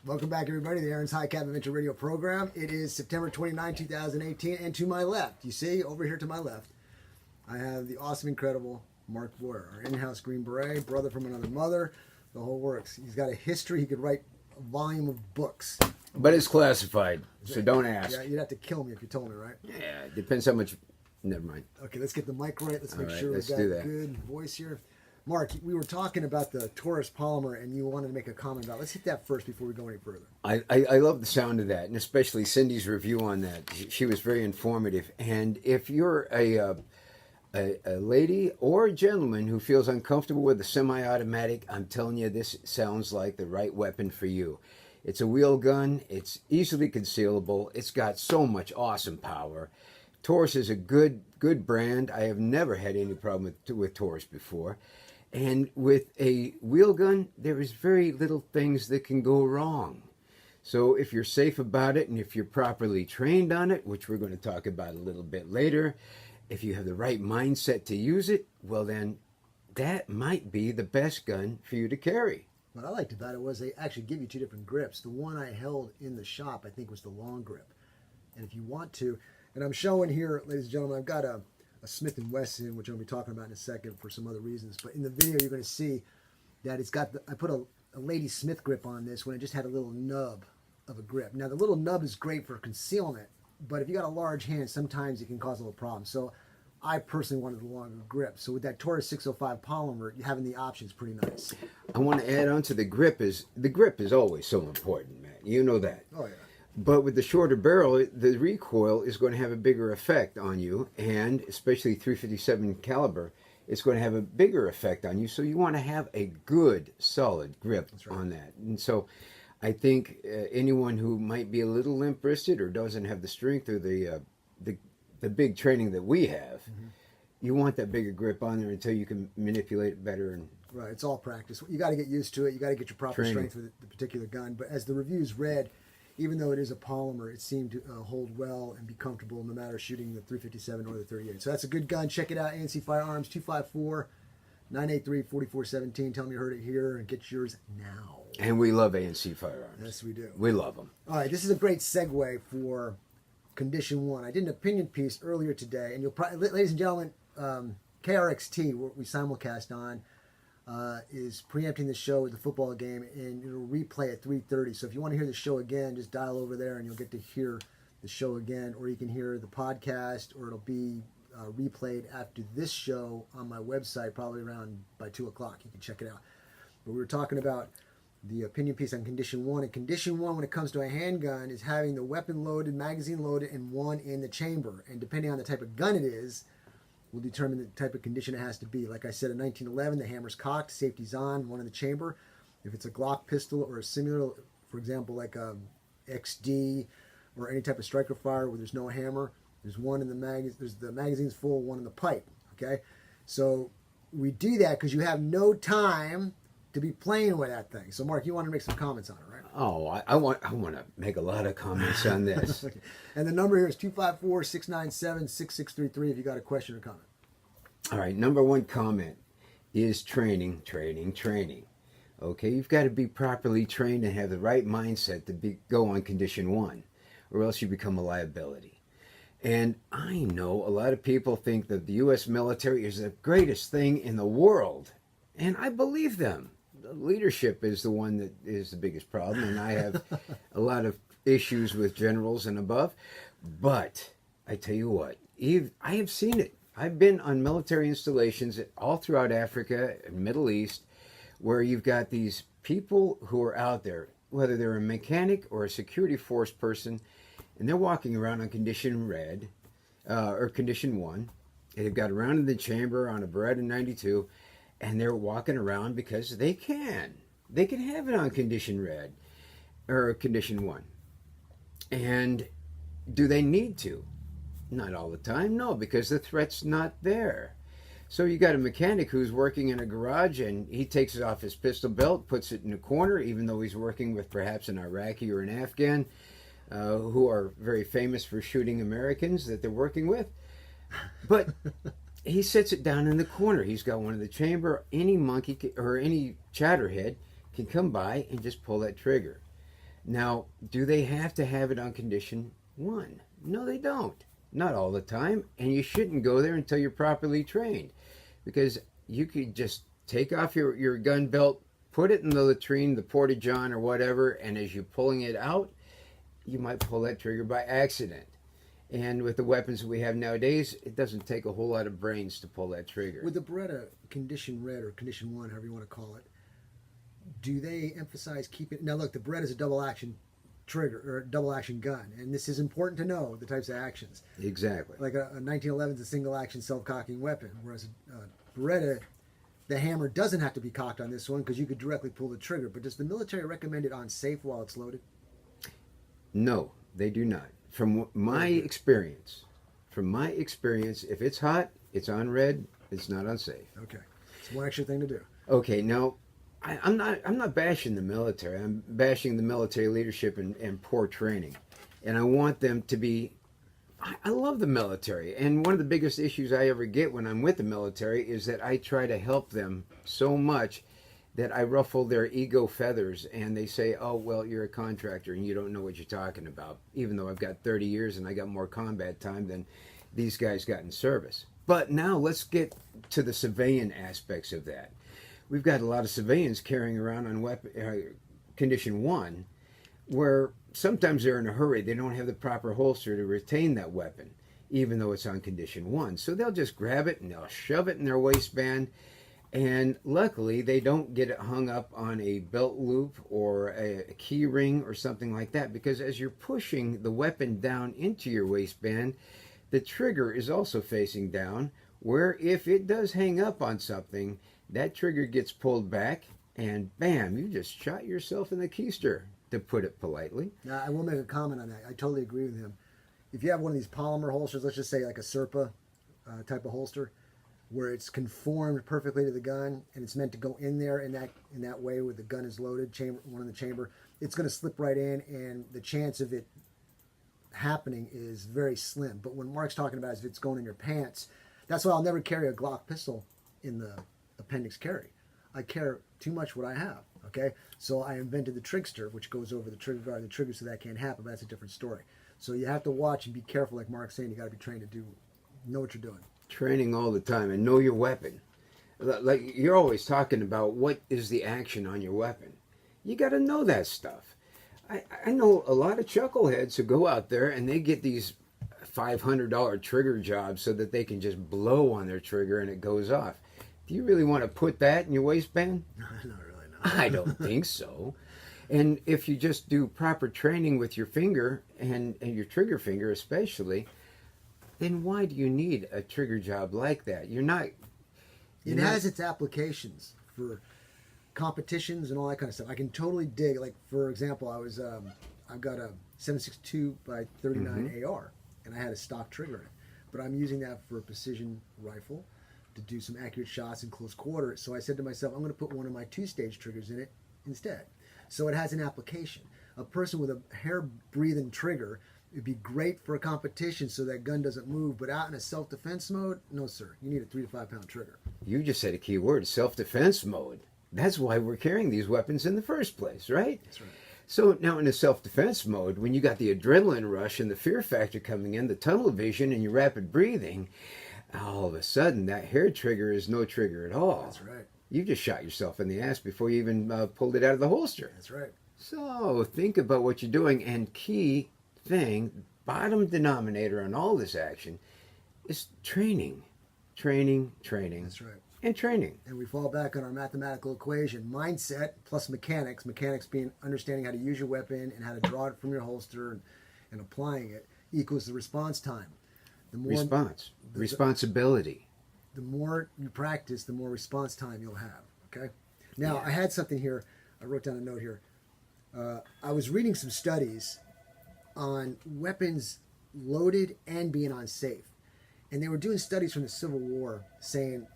Welcome back, everybody, to the Aaron's High Cap Adventure Radio program. It is September 29, 2018, and to my left, you see, over here to my left, I have the awesome, incredible Mark Boyer, our in-house Green Beret, brother from another mother, the whole works. He's got a history. He could write a volume of books. But it's classified, so don't ask. Yeah, you'd have to kill me if you told me, right? Yeah, depends how much. Never mind. Okay, let's get the mic right. Let's make All right, sure we've let's got do a that. good voice here. Mark, we were talking about the Taurus polymer, and you wanted to make a comment about it. Let's hit that first before we go any further. I love the sound of that, and especially Cindy's review on that. She was very informative. And if you're a lady or a gentleman who feels uncomfortable with a semi-automatic, I'm telling you, this sounds like the right weapon for you. It's a wheel gun. It's easily concealable. It's got so much awesome power. Taurus is a good brand. I have never had any problem with Taurus before. And with a wheel gun, there is very little things that can go wrong. So if you're safe about it and if you're properly trained on it, which we're going to talk about a little bit later, if you have the right mindset to use it, well then that might be the best gun for you to carry. What I liked about it was they actually give you two different grips. The one I held in the shop, I think, was the long grip. And if you want to, and I'm showing here, ladies and gentlemen, I've got a Smith & Wesson, which I'm going to be talking about in a second for some other reasons. But in the video, you're going to see that it's got, I put a Lady Smith grip on this when it just had a little nub of a grip. Now, the little nub is great for concealment, but if you got a large hand, sometimes it can cause a little problem. So I personally wanted the longer grip. So with that Taurus 605 polymer, having the option is pretty nice. I want to add on to the grip is always so important, man. You know that. Oh, yeah. But with the shorter barrel, the recoil is going to have a bigger effect on you, and especially 357 caliber, it's going to have a bigger effect on you. So you want to have a good, solid grip on that. And so I think anyone who might be a little limp-wristed or doesn't have the strength or the big training that we have, you want that bigger grip on there until you can manipulate it better. And right, it's all practice. You got to get used to it. You got to get your proper training. strength with the particular gun. But as the reviews read, even though it is a polymer, it seemed to hold well and be comfortable no matter shooting the 357 or the 38. So that's a good gun. Check it out, ANC Firearms, 254-983-4417. Tell them you heard it here and get yours now. And we love ANC Firearms. Yes, we do. We love them. All right, this is a great segue for Condition 1. I did an opinion piece earlier today, and you'll probably, ladies and gentlemen, KRXT, what we simulcast on, is preempting the show with the football game, and it'll replay at 3:30. So if you want to hear the show again, just dial over there and you'll get to hear the show again, or you can hear the podcast, or it'll be replayed after this show on my website, probably around by 2 o'clock. You can check it out. But we were talking about the opinion piece on Condition 1. And Condition 1, when it comes to a handgun, is having the weapon loaded, magazine loaded, and one in the chamber. And depending on the type of gun it is, will determine the type of condition it has to be. Like I said, in 1911, the hammer's cocked, safety's on, one in the chamber. If it's a Glock pistol or a similar, for example, like a XD or any type of striker fire where there's no hammer, there's one in the the magazine's full, one in the pipe. Okay, so we do that because you have no time to be playing with that thing. So, Mark, you want to make some comments on it, right? Oh, I want to make a lot of comments on this. Okay. And the number here is 254-697-6633 if you got a question or comment. All right, number one comment is training. Okay, you've got to be properly trained and have the right mindset to go on Condition 1, or else you become a liability. And I know a lot of people think that the U.S. military is the greatest thing in the world, and I believe them. The leadership is the one that is the biggest problem, and I have a lot of issues with generals and above. But I tell you what, I have seen it. I've been on military installations all throughout Africa and Middle East where you've got these people who are out there, whether they're a mechanic or a security force person, and they're walking around on Condition Red or Condition 1. And they've got a round in the chamber on a Beretta 92, and they're walking around because they can. They can have it on Condition Red or Condition 1. And do they need to? Not all the time, no, because the threat's not there. So you got a mechanic who's working in a garage, and he takes it off his pistol belt, puts it in a corner, even though he's working with perhaps an Iraqi or an Afghan who are very famous for shooting Americans that they're working with. But he sits it down in the corner. He's got one in the chamber. Any monkey or any chatterhead can come by and just pull that trigger. Now, do they have to have it on condition one? No, they don't. Not all the time. And you shouldn't go there until you're properly trained. Because you could just take off your gun belt, put it in the latrine, the porta-john, or whatever, and as you're pulling it out, you might pull that trigger by accident. And with the weapons we have nowadays, it doesn't take a whole lot of brains to pull that trigger. With the Beretta Condition Red or Condition 1, however you want to call it, do they emphasize keeping... Now look, the Beretta is a double action trigger or double action gun, and this is important to know the types of actions. Exactly. Like a 1911 is a single action self-cocking weapon, whereas a Beretta, the hammer doesn't have to be cocked on this one because you could directly pull the trigger. But does the military recommend it on safe while it's loaded? No, they do not. From my experience, if it's hot, it's on red, it's not unsafe. Okay, it's one extra thing to do. Okay, now I'm not bashing the military. I'm bashing the military leadership and poor training, and I want them to be. I love the military, and one of the biggest issues I ever get when I'm with the military is that I try to help them so much that I ruffle their ego feathers, and they say, "Oh, well, you're a contractor and you don't know what you're talking about," even though I've got 30 years and I got more combat time than these guys got in service. But now let's get to the civilian aspects of that. We've got a lot of civilians carrying around on condition one, where sometimes they're in a hurry. They don't have the proper holster to retain that weapon, even though it's on condition one. So they'll just grab it and they'll shove it in their waistband. And luckily, they don't get it hung up on a belt loop or a key ring or something like that, because as you're pushing the weapon down into your waistband, the trigger is also facing down, where if it does hang up on something, that trigger gets pulled back and bam, you just shot yourself in the keister, to put it politely. Now, I will make a comment on that. I totally agree with him. If you have one of these polymer holsters, let's just say like a Serpa type of holster, where it's conformed perfectly to the gun and it's meant to go in there in that way where the gun is loaded, one in the chamber, it's going to slip right in, and the chance of it happening is very slim. But when Mark's talking about is if it's going in your pants, that's why I'll never carry a Glock pistol in the appendix carry. I care too much what I have. Okay, so I invented the Trigster, which goes over the trigger guard, the trigger, so that can't happen. But that's a different story. So you have to watch and be careful, like Mark's saying. You got to be trained to know what you're doing. Training all the time and know your weapon. Like you're always talking about what is the action on your weapon. You got to know that stuff. I know a lot of chuckleheads who go out there and they get these $500 trigger jobs so that they can just blow on their trigger and it goes off. Do you really want to put that in your waistband? Not really, no. I don't think so. And if you just do proper training with your finger and your trigger finger especially, then why do you need a trigger job like that? It has its applications for competitions and all that kind of stuff. I can totally dig. Like for example, I've got a 7.62 by 39 AR, and I had a stock trigger in it, but I'm using that for a precision rifle to do some accurate shots in close quarter. So I said to myself, I'm going to put one of my 2-stage triggers in it instead. So it has an application. A person with a hair-breathing trigger, it'd be great for a competition so that gun doesn't move, but out in a self-defense mode, no sir. You need a 3 to 5 pound trigger. You just said a key word, self-defense mode. That's why we're carrying these weapons in the first place, right? That's right. So now in a self-defense mode, when you got the adrenaline rush and the fear factor coming in, the tunnel vision and your rapid breathing, all of a sudden that hair trigger is no trigger at all. That's right. You just shot yourself in the ass before you even pulled it out of the holster. That's right. So think about what you're doing, and key thing, bottom denominator on all this action is training. That's right. And training. And we fall back on our mathematical equation. Mindset plus mechanics. Mechanics being understanding how to use your weapon and how to draw it from your holster and applying it equals the response time. The more Responsibility. The more you practice, the more response time you'll have. Okay. Now Yeah. I had something here. I wrote down a note here. I was reading some studies on weapons loaded and being unsafe, and they were doing studies from the Civil War saying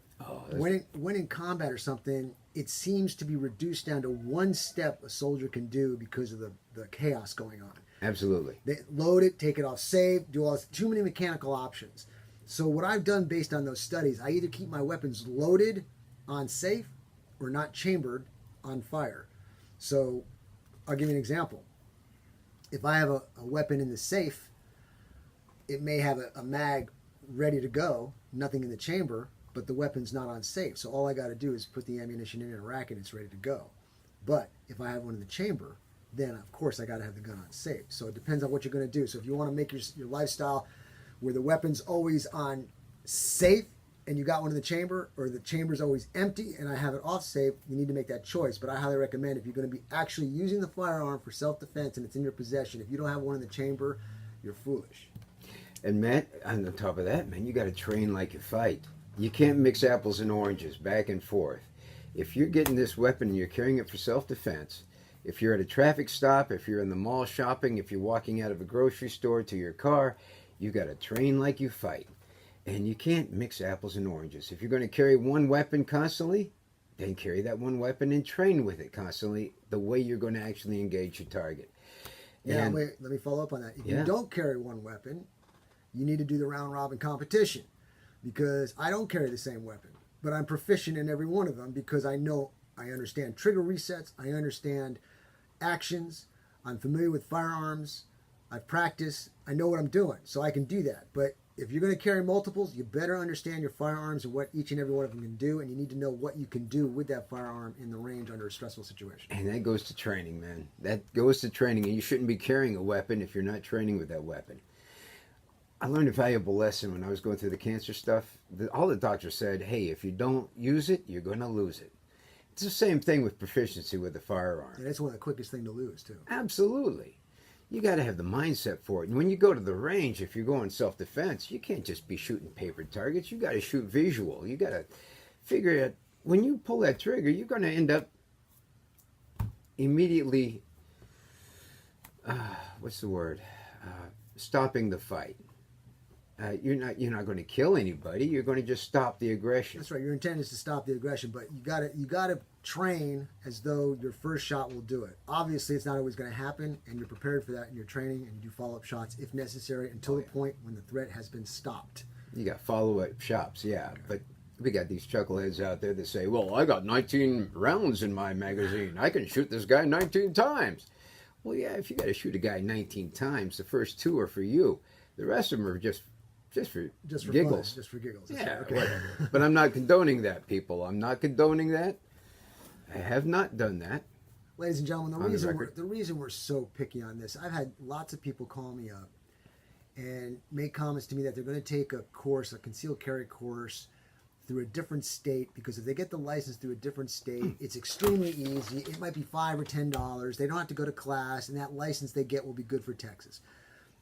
when in combat or something, it seems to be reduced down to one step a soldier can do because of the chaos going on. Absolutely. They load it, take it off safe, do all this. Too many mechanical options. So what I've done based on those studies, I either keep my weapons loaded on safe or not chambered on fire. So I'll give you an example. if I have a weapon in the safe, it may have a mag ready to go, nothing in the chamber, but the weapon's not on safe. So all I got to do is put the ammunition in a rack and it's ready to go. But if I have one in the chamber, then of course I got to have the gun on safe. So it depends on what you're going to do. So if you want to make your lifestyle where the weapon's always on safe and you got one in the chamber, or the chamber's always empty and I have it off safe, you need to make that choice. But I highly recommend, if you're going to be actually using the firearm for self-defense and it's in your possession, if you don't have one in the chamber, you're foolish. And Matt, on the top of that, man, you got to train like you fight. You can't mix apples and oranges back and forth. If you're getting this weapon and you're carrying it for self-defense, if you're at a traffic stop, if you're in the mall shopping, if you're walking out of a grocery store to your car, you got to train like you fight. And you can't mix apples and oranges. If you're going to carry one weapon constantly, then carry that one weapon and train with it constantly the way you're going to actually engage your target. Yeah, And, wait, let me follow up on that. If Yeah. you don't carry one weapon, you need to do the round robin competition, because I don't carry the same weapon, but I'm proficient in every one of them because I understand trigger resets, I understand actions, I'm familiar with firearms, I've practiced, I know what I'm doing, so I can do that. But if you're going to carry multiples, you better understand your firearms and what each and every one of them can do, and you need to know what you can do with that firearm in the range under a stressful situation. And that goes to training, man. That goes to training, and you shouldn't be carrying a weapon if you're not training with that weapon. I learned a valuable lesson when I was going through the cancer stuff. All the doctors said, hey, if you don't use it, you're going to lose it. It's the same thing with proficiency with a firearm. And it's one of the quickest things to lose, too. Absolutely. You got to have the mindset for it. And when you go to the range, if you're going self-defense, you can't just be shooting paper targets. You got to shoot visual. You got to figure out, when you pull that trigger, you're going to end up immediately, stopping the fight. You're not going to kill anybody. You're going to just stop the aggression. That's right. Your intent is to stop the aggression, but you gotta train as though your first shot will do it. Obviously, it's not always going to happen, and you're prepared for that in your training, and you do follow-up shots if necessary until the point when the threat has been stopped. You got follow-up shots, yeah, but we got these chuckleheads out there that say, well, I got 19 rounds in my magazine. I can shoot this guy 19 times. Well, yeah, if you got to shoot a guy 19 times, the first 2 are for you. The rest of them are just for giggles. Fun, just for giggles. That's Yeah, right. Okay. whatever. But I'm not condoning that, people. I'm not condoning that. I have not done that. Ladies and gentlemen, On the the reason we're so picky on this, I've had lots of people call me up and make comments to me that they're going to take a course, a concealed carry course, through a different state, because if they get the license through a different state, it's extremely easy. It might be $5 or $10. They don't have to go to class, and that license they get will be good for Texas.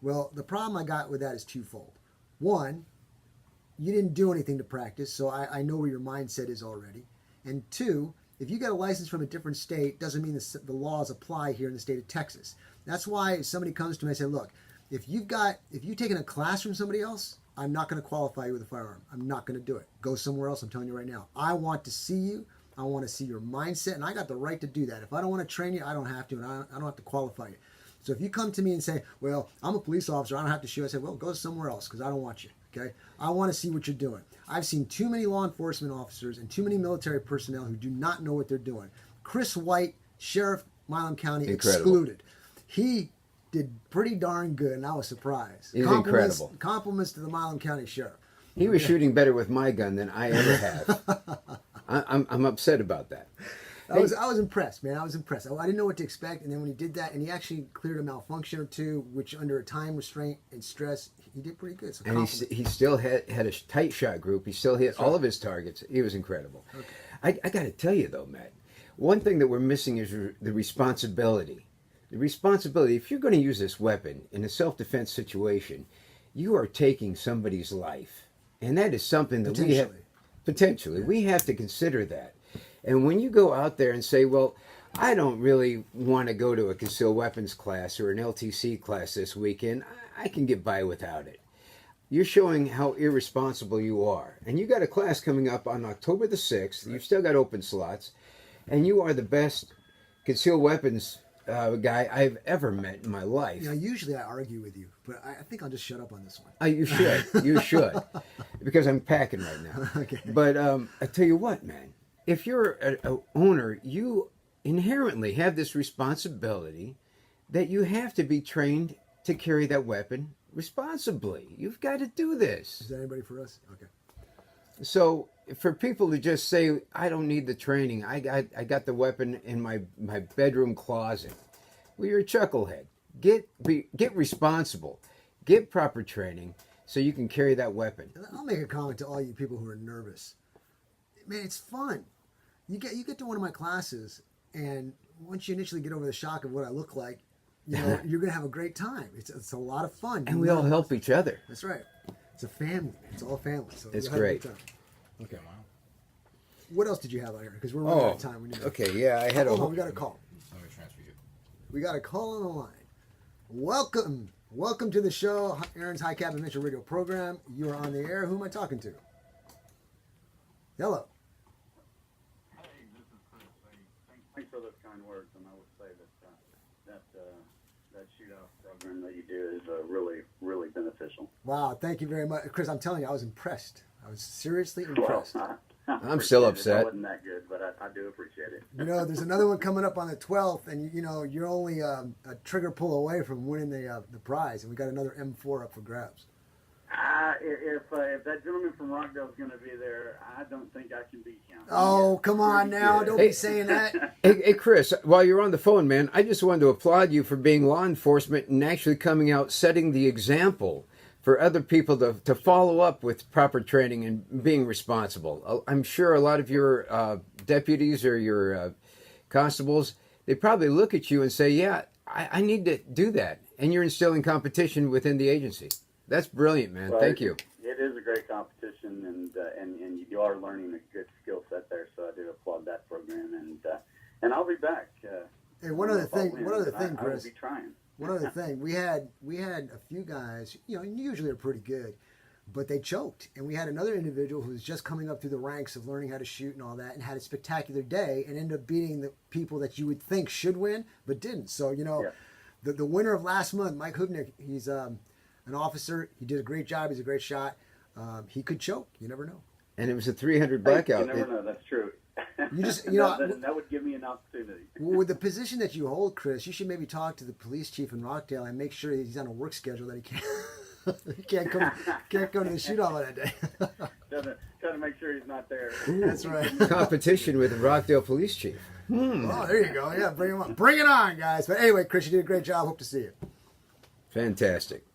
Well, the problem I got with that is twofold. One, you didn't do anything to practice, so I know where your mindset is already. And two, if you get a license from a different state, doesn't mean the laws apply here in the state of Texas. That's why if somebody comes to me and say, look, if you've taken a class from somebody else, I'm not going to qualify you with a firearm. I'm not going to do it. Go somewhere else. I'm telling you right now. I want to see you. I want to see your mindset, and I got the right to do that. If I don't want to train you, I don't have to, and I don't have to qualify you. So if you come to me and say, well, I'm a police officer, I don't have to shoot, I say, well, go somewhere else because I don't want you, okay? I want to see what you're doing. I've seen too many law enforcement officers and too many military personnel who do not know what they're doing. Chris White, Sheriff, Milam County, Incredible. excluded. He did pretty darn good, and I was surprised. He's incredible. Compliments to the Milam County Sheriff. He was shooting better with my gun than I ever have. I'm upset about that. I was impressed, man. I was impressed. I didn't know what to expect, and then when he did that, and he actually cleared a malfunction or two, which under a time restraint and stress, he did pretty good. So And he still had a tight shot group. He still hit all of his targets. He was incredible. Okay. I got to tell you, though, Matt, one thing that we're missing is the responsibility. The responsibility, if you're going to use this weapon in a self-defense situation, you are taking somebody's life. And that is something that we have to consider that. And when you go out there and say, well, I don't really want to go to a concealed weapons class or an LTC class this weekend, I can get by without it. You're showing how irresponsible you are. And you got a class coming up on October the 6th. You've still got open slots. And you are the best concealed weapons guy I've ever met in my life. You know, usually I argue with you, but I think I'll just shut up on this one. You should. You should. Because I'm packing right now. Okay. But I tell you what, man. If you're an owner, you inherently have this responsibility that you have to be trained to carry that weapon responsibly. You've got to do this. Is that anybody for us? Okay. So for people to just say, I don't need the training, I got the weapon in my bedroom closet. Well, you're a chucklehead. Get responsible. Get proper training so you can carry that weapon. And I'll make a comment to all you people who are nervous. Man, it's fun. You get to one of my classes, and once you initially get over the shock of what I look like, you know, you're gonna have a great time. It's a lot of fun. And we all help each other. That's right. It's a family. It's all family. So It's you'll have a great. good time. Okay, wow. What else did you have out here? Because we're running out of time. We need to- okay. Yeah, I had Hold a on, we got a call. Let me transfer you. We got a call on the line. Welcome to the show, Aaron's High Cap Adventure Radio program. You are on the air. Who am I talking to? Hello. Hey, this is Chris. Thanks for those kind words, and I would say that shootout program that you do is really beneficial. Wow, thank you very much, Chris. I'm telling you, I was impressed. I was seriously Well, impressed. I'm still appreciate it. upset. I wasn't that good, but I do appreciate it. You know, there's another one coming up on the 12th, and you know you're only a trigger pull away from winning the prize, and we got another M4 up for grabs. If that gentleman from Rockdale is going to be there, I don't think I can beat him. Oh, come on now! Don't Hey. be saying that. Hey, Chris, while you're on the phone, man, I just wanted to applaud you for being law enforcement and actually coming out, setting the example for other people to follow up with proper training and being responsible. I'm sure a lot of your deputies or your constables, they probably look at you and say, yeah, I need to do that. And you're instilling competition within the agency. That's brilliant, man. Well, Thank you. It is a great competition, and you are learning a good skill set there. So I do applaud that program, and I'll be back. Hey, one other thing, I will Chris. be trying. One other thing, we had a few guys, you know, usually are pretty good, but they choked, and we had another individual who was just coming up through the ranks of learning how to shoot and all that, and had a spectacular day, and ended up beating the people that you would think should win, but didn't. So you know, Yeah. the winner of last month, Mike Hubnick, he's an officer. He did a great job. He's a great shot. He could choke. You never know. And it was a 300 blackout. You never know. That's true. You just, you know, that would give me an opportunity. well, with the position that you hold, Chris, you should maybe talk to the police chief in Rockdale and make sure that he's on a work schedule that he can't he can't go to the shoot off on that day. Trying to make sure he's not there. That's right. Competition with the Rockdale police chief. Oh, there you go. Yeah, bring him up. Bring it on, guys. But anyway, Chris, you did a great job. Hope to see you. Fantastic.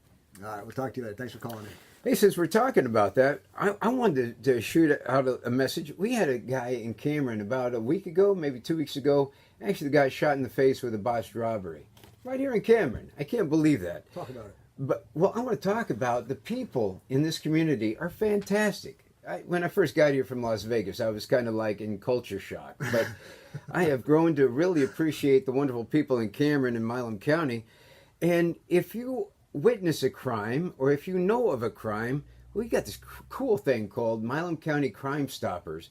All right, we'll talk to you later. Thanks for calling in. Hey, since we're talking about that, I wanted to shoot out a message. We had a guy in Cameron about a week ago, maybe 2 weeks ago. Actually, the guy shot in the face with a botched robbery. Right here in Cameron. I can't believe that. Talk about it. But, well, I want to talk about the people in this community are fantastic. When I first got here from Las Vegas, I was kind of like in culture shock. But I have grown to really appreciate the wonderful people in Cameron and Milam County. And if you witness a crime, or if you know of a crime, we got this cool thing called Milam County Crime Stoppers,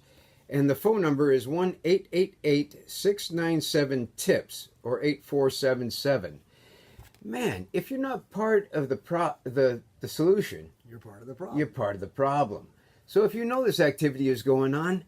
and the phone number is 1-888-697-TIPS or 8477. Man, if you're not part of the solution, You're part of the problem. you're part of the problem. So if you know this activity is going on,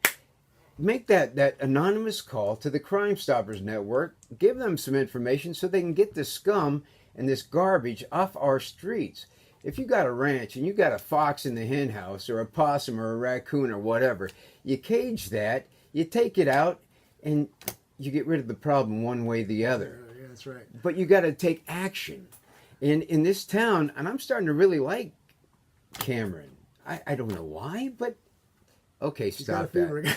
make that anonymous call to the Crime Stoppers Network. Give them some information so they can get this scum and this garbage off our streets. If you got a ranch and you got a fox in the hen house or a possum or a raccoon or whatever, you cage that, you take it out, and you get rid of the problem one way or the other. Yeah, that's right. But you got to take action. In this town, and I'm starting to really like Cameron. I don't know why, but okay, He's got a stop that. fever.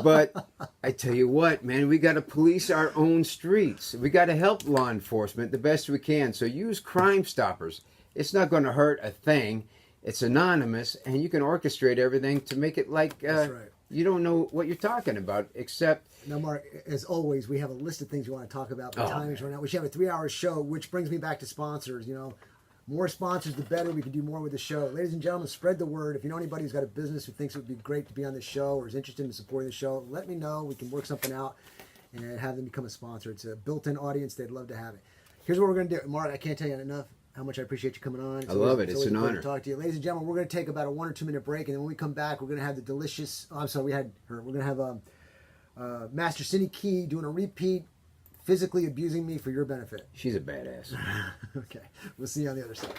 But I tell you what, man, we got to police our own streets. We got to help law enforcement the best we can. So use Crime Stoppers. It's not going to hurt a thing. It's anonymous, and you can orchestrate everything to make it like That's right. you don't know what you're talking about, except Now, Mark, as always, we have a list of things we want to talk about. But Oh, time is running out. We should have a 3-hour show, which brings me back to sponsors. You know, more sponsors, the better. We can do more with the show. Ladies and gentlemen, spread the word. If you know anybody who's got a business who thinks it would be great to be on this show or is interested in supporting the show, let me know. We can work something out and have them become a sponsor. It's a built-in audience. They'd love to have it. Here's what we're going to do. Mark, I can't tell you enough how much I appreciate you coming on. I love it. It's always an a pleasure honor. to talk to you. Ladies and gentlemen, we're going to take about a 1 or 2 minute break, and then when we come back, we're going to have the delicious. Oh, I'm sorry, we had her. We're going to have Master Cindy Key doing a repeat physically abusing me for your benefit. She's a badass. Okay, we'll see you on the other side.